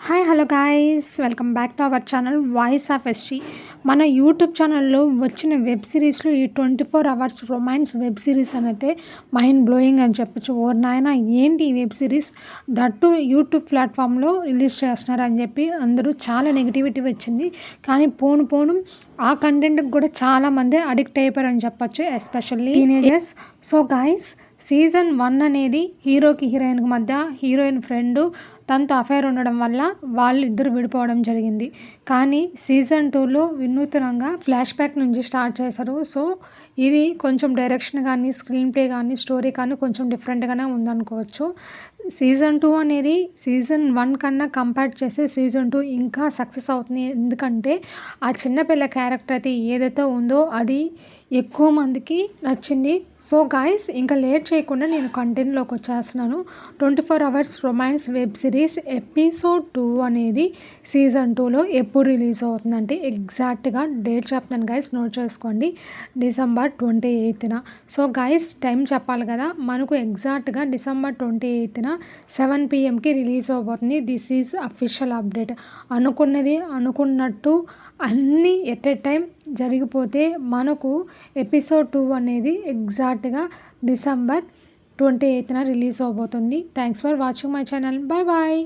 Hi hello guys, welcome back to our channel voice of ST. మన YouTube ఛానల్లో వచ్చిన web సిరీస్లో ఈ 24 అవర్స్ రొమాన్స్ వెబ్ సిరీస్ అనేది మైండ్ బ్లోయింగ్ అని చెప్పచ్చు. ఓ నాయన ఏంటి ఈ వెబ్ సిరీస్, దట్టు యూట్యూబ్ ప్లాట్ఫామ్లో రిలీజ్ చేస్తున్నారు అని చెప్పి అందరూ చాలా నెగిటివిటీ వచ్చింది. కానీ పోను పోను ఆ కంటెంట్కి కూడా చాలామంది అడిక్ట్ అయిపోయారని చెప్పచ్చు, especially teenagers. So guys, season 1 అనేది హీరోకి హీరోయిన్కి మధ్య హీరోయిన్ ఫ్రెండు తనతో అఫైర్ ఉండడం వల్ల వాళ్ళు ఇద్దరు విడిపోవడం జరిగింది. కానీ సీజన్ 2లో వినూత్నంగా ఫ్లాష్ బ్యాక్ నుంచి స్టార్ట్ చేశారు. సో ఇది కొంచెం డైరెక్షన్ కానీ స్క్రీన్ ప్లే కానీ స్టోరీ కానీ కొంచెం డిఫరెంట్గానే ఉందనుకోవచ్చు. సీజన్ 2 అనేది సీజన్ 1 కన్నా కంపేర్ చేస్తే సీజన్ 2 ఇంకా సక్సెస్ అవుతుంది. ఎందుకంటే ఆ చిన్నపిల్ల క్యారెక్టర్ అయితే ఏదైతే ఉందో అది ఎక్కువ మందికి నచ్చింది. సో గాయ్స్, ఇంకా లేట్ చేయకుండా నేను కంటెంట్లోకి వచ్చేస్తున్నాను. 24 hours romance web series episode 2 అనేది సీజన్ 2లో ఎప్పుడు రిలీజ్ అవుతుందంటే ఎగ్జాక్ట్గా డేట్ చెప్తాను గాయస్, నోట్ చేసుకోండి. డిసెంబర్ 28న. సో గాయస్, టైం చెప్పాలి కదా, మనకు ఎగ్జాక్ట్గా డిసెంబర్ 28న 7 PM రిలీజ్ అవబోతుంది. This is official update. అనుకున్నది అనుకున్నట్టు అన్నీ ఎట్ ఏ టైం జరిగిపోతే మనకు ఎపిసోడ్ 2 అనేది ఎగ్జాక్ట్గా డిసెంబర్ 28న రిలీజ్ అవబోతుంది. Thanks for watching my channel. Bye bye.